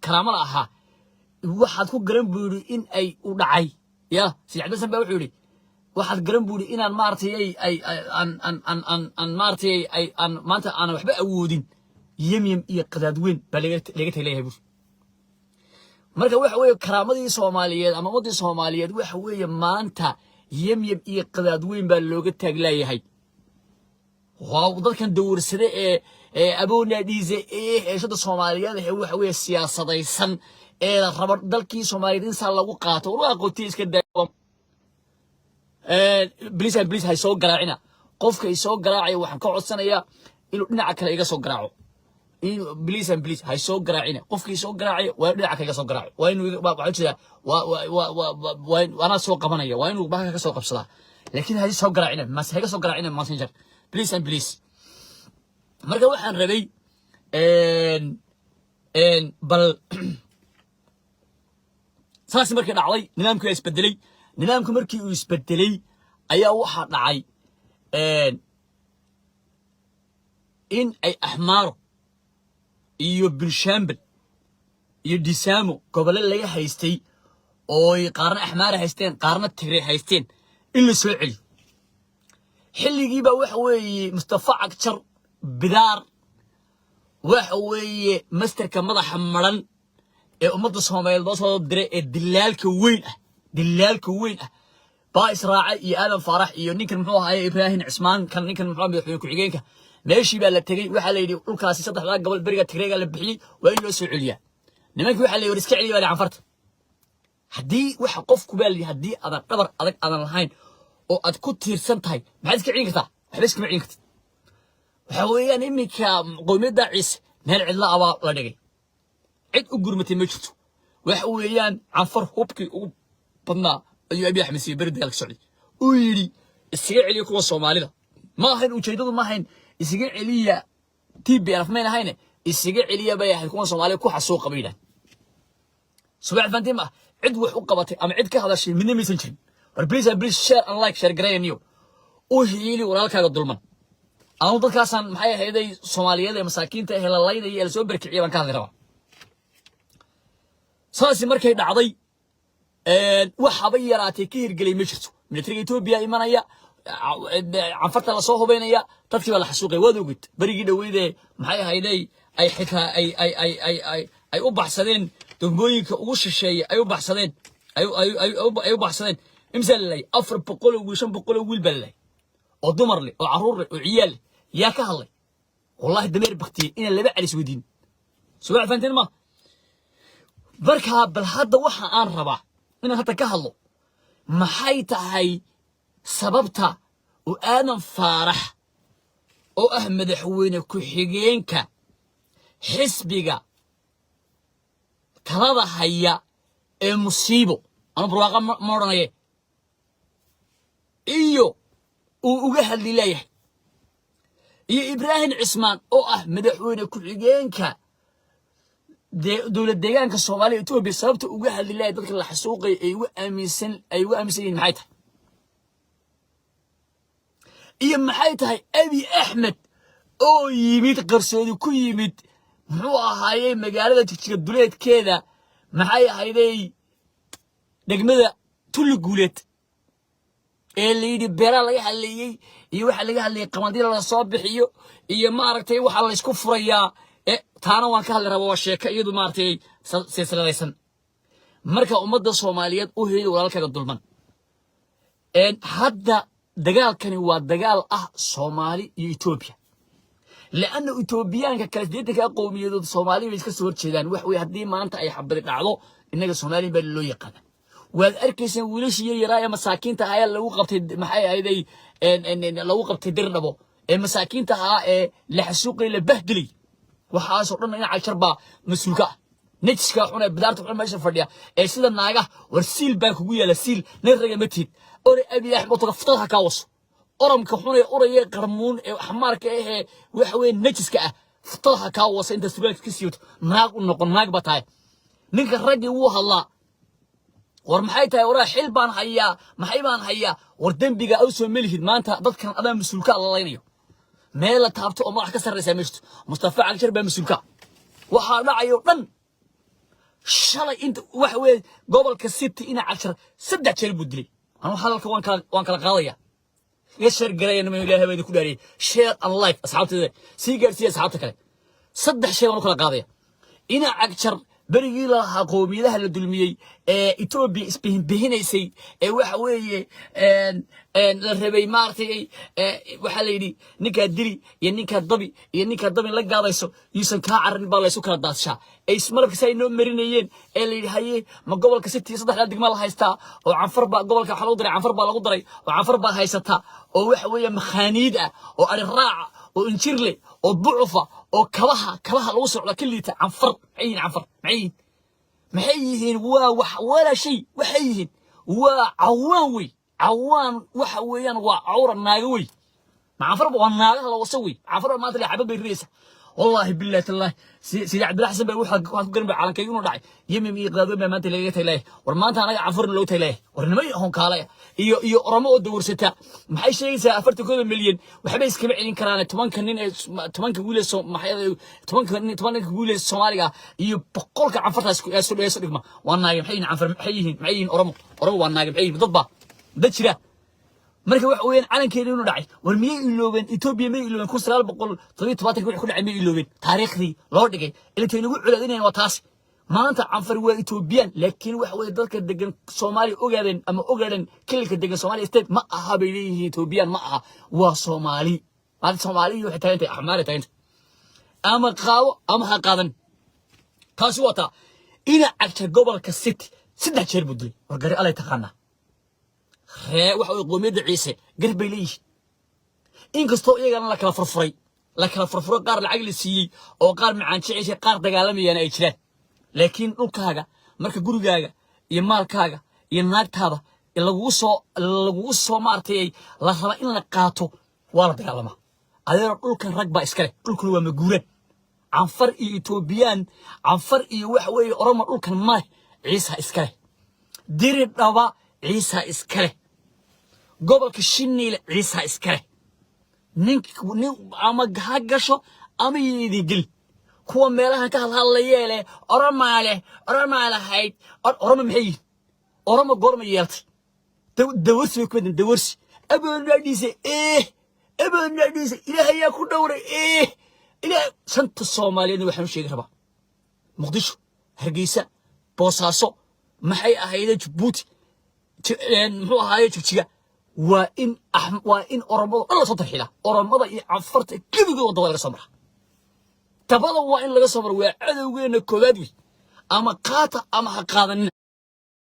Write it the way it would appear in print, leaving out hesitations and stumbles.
karaamo lahaa waxaad ku garan buuri in ay u dhacay ya sicdasan baa wuxuu yiri waxaad garan buuri inaan maartay ay aan maartay ay aan maanta aan waxba awoodin yemyem iyo qadaad weyn baa laga tagay buuri marka waxa weeye karaamadii Soomaaliyeed ama wadii Soomaaliyeed waxa weeye maanta yemyem iyo qadaad weyn baa looga taaglayahay waaw dadkan dowrsade ee aboona dhiise shada Soomaaliyeed waxa weeye siyaasadaysan ee raba dalkii Soomaaliyeed in lagu qaato oo aqoontii iska daawo please hay soo garaacina qofka ay soo garaacay waxaan ka codsanayaa inuu dhinaca kale iga soo garaaco in please hay soo garaacina qofkii soo garaacay waa dhinaca kale iga soo garaaco waa inuu waxa jira waa ana soo qabanaya waa inuu baaha ka soo qabsadaa laakiin hay soo garaacina mas hay soo garaacina messenger please marka waxaan rabay bal saasi markii dhacday nidaamkii isbedelay nidaamku markii uu isbedelay ayaa waxa dhacay in ay ahmaaro iyo bilshambel iyo disaamo gobol laga haystay oo ay qaarna ahmaar haysteen qaarna tigray haysteen in la soo celiyo xilligii baa waxa weeye Mustafa Cagjar bidaar waxa weeye masterka madaxa maran ee ummadda Soomaaliyeed soo diray ee dilaalka weyn ah baa Israaciil iyo Aadan Farax iyo ninkan muxuu ahaayay Ibrahim Cismaan kan ninkan muxuu madaxweyne ku xigeenka meeshii baa la tagay waxa la yiri dhulkaasi saddexda gobol bariga Tigreega la bixiyay waa in loo soo celiyaa nimanka waxa la yiri iska celiya baa canfarta hadii waxa qofku baa li hadii adan dhabar adag adan lahayn oo aad ku tiirsan tahay maxaad iska celin kartaa waxba iska celin kartaa waxa weeyaan iminka qowmiyadda Ciise meel cidla aba la dhigay cid u gurmatay ma jirto waxa weeyaan canfar hubkii ugu badnaa ayuu Abiy Ahmed si bari dalka Saudi oo yiri iska celiya kuwa Soomaalida ma ahayn ujeedadu ma ahayn iska celiya TPLF ma ahayn iska celiya bay ahayd kuwa Soomaaliya ku xasuuq qabiilan subax fantima cid wax u qabatay ama cid ka hadashay midna maysan jirin war please share and like share gareeyo oo hiili walaalkaaga dulman aan dadkaasan maxay ahayd Soomaaliyeed ee masaakiinta ah la laynay ee soo barkiciyay baan ka hadlay rabaa saasi markay dhacday waxa bay yaraatay ka hirgelay ma jirto militariga Itoobiya imanaya canfarta la soo hubeynaya dadkii la xasuuqay waad ogid barigii dhaweeyay maxay ahayd ay xitaa ay u baxsadeen dambooyinka ugu shisheeyay ay u baxsadeen ay u baxsadeen imsalay 400 wiil 500 wiil balay oo dumar leh oo caruur leh oo ciyaal yaa ka hadlay wallahi dameer baqtiyay in laba calis wadiin subax fantin ma barka bal hadda waxa aan rabaa inaan hadda ka hadlo maxay tahay sababta oo Aadan Farax oo ah madaxweyne ku xigeenka xisbiga talada haya ee musiibo ana barwaaqo moodanaye iyo uu uga hadli leeyahay iyo Ibrahim Cismaan oo ah madaxweyne ku xigeenka dawlad deegaanka Soomaaliya Itoobiya sababta uga hadli leeyahay dadka la xasuuqay ay ugu aaminsan yihiin maxay tahay iyo maxay tahay Abiy Ahmed oo yimid qarsoodi ku yimid muxuu ahaayay magaalada Jigjiga duleedkeeda maxay ahaayay degmada Tuli Guuleed ee leeydi beera laga hadlayay iyo waxa laga hadlayay qabandiil la soo bixiyo iyo ma aragtay waxa la isku furayaa taana waan ka hadli rabaa waa sheeko iyadu ma aragtay silsiladaysan marka ummadda Soomaaliyeed u heeyay walaalkaaga dulman hadda dagaalkani waa dagaal ah Soomaali iyo Itoobiya لأنه إثيوبيان كالديت كقومية الصوماليين بيسكسر كذا وحوي هدي ما أنت أي حبة العضو إنك الصوماليين بللو يقنا والأركيس وليش يرايا مساكين تهاي لو قبت محي هيدي إن لو قبت درنبو المساكين تها لحسوق لبهدلي وحاسرنا إن عشرة مسلوكة نتشكا حنا بدارت حنا ماشي فرديا سيدا ناقة والسيل بانك ويا للسيل نرجع متهد أوري أبي أحمد رفتها كاوس أرمك حنا أوري قرمون حمارك وحوين نجسك فتها كاوس أنت سبلت كسيوت ناق ونقول ناق بتاعي نك الرجل وها الله ورمحيتها ورا حلبان هيا محيبان هيا وردنبيجا أوسو ملهد ما أنت ضد كان أنا مسلوكا الله ينيو ميلا تابتو أما كسر رسمشت مصطفى على شرب مسلوكا وحنا عيوطن shalay inta waxa weeye gobolka city ina cashar saddex jeer buu dilay anu hadalka waan kala qaadaya يشر قرينا من الله هبي كل هذه شير and like أصحابته سيجار سي أصحابته كله صدق شيء ونقول قاضية إنا أكثر بريء لها قومي لها الدلمية إثيوبيا اسمهم بهنا يسي وحوي الربي مارتي وحليني نكدري ينكدبي لك قاضي يسو يسن كعرن بالله يسو كلا داسشة اسمه كسي نوم مرينيين اللي هي ما قبل كستي صدق لا دقمال هايستا وعنفر با قبل كحلودري عنفر با لو دري وعنفر با هايستا oo wax weeye maxaaniid ah oo ari raac oo injirle oo duufa oo kabaha lagu socdo kaliita canfar maxay yihiin waa wax wala shay waxay yihiin waa cawaan waxa weeyaan waa awra naaga wey canfar waa naaga la wasawi canfar ma tali xabad bay riisa والله بالله الله سيدي عبد الحسن بي waxaan ku garan bay calankay inuu dhacay yimim iyo qaado ma maanta leeyahay taylay war maanta anaga canfar loo taylay war nimay hoon kaalay iyo oramo oo dawrsata maxay sheegaysaa 40 milyan waxba iska celin karaan 10 nin ee 10 wiil ee maxay 10 wiil ee Soomaaliga iyo boqolka canfartaas isku dhigma waa naagay maxay yihiin oramo waa naagay maxay dad jira marka wax weeyaan calankeena inuu dhacay war miyay iloobeen Ethiopia miyay iloobeen 1970 wixii ku dhacay miyay iloobeen taariikhdii loo dhigay ilaa inagu culaadinayna waa taas maanta canfar waa Ethiopian laakiin wax weey dadka degan Soomaaliya ogaadeen kilka degan Soomaaliya state ma aha bay leeyihiin Ethiopian ma aha waa Soomaali maanta Soomaaliya waxay tahay ahmaar tahay ama qaabo ama ha qaadan taasi wata ina agta gobolka city saddex jeer budlay war gari alay taqaana waxa uu qoomiyada ciise garbay leeyihiin inkastoo iyagana la kala furfuray qaar lacag la siiyay oo qaar macaan jeceshay qaar dagaalamayaan ay jiraan laakiin dhulkaaga marka gurigaaga iyo maalkaaga iyo naagtaada lagu soo maartay la raba in la qaato waa la dagaalama adeer dhulkan rag baa iskale dhulku waa maguuraan canfar iyo Ethiopian canfar iyo wax weey oroma dhulkan ma ciise iskale diri dhaba ciise iskale gobolka Shiniile ciise iskale nin ama gasho ama yidigil kuwa meelaha ka hadlayeen oroma hayd oroma maxay oroma goorma yeeltay dawarsi ku badan dawarsi abanaadise ilaahay ku dhawray ila shanta Soomaaliyeed waxaan sheegay raba Muqdisho Hargeysa Boosaaso maxay ahayd Djibouti muxuu ahaayay Jigjiga waa in oromada la soo tarxila oromada iyo canfarta kaligood wada laga soo maraa tabada waa in laga soo maraa waa cadawgeena koobaad wi ama qaata ama ha qaadan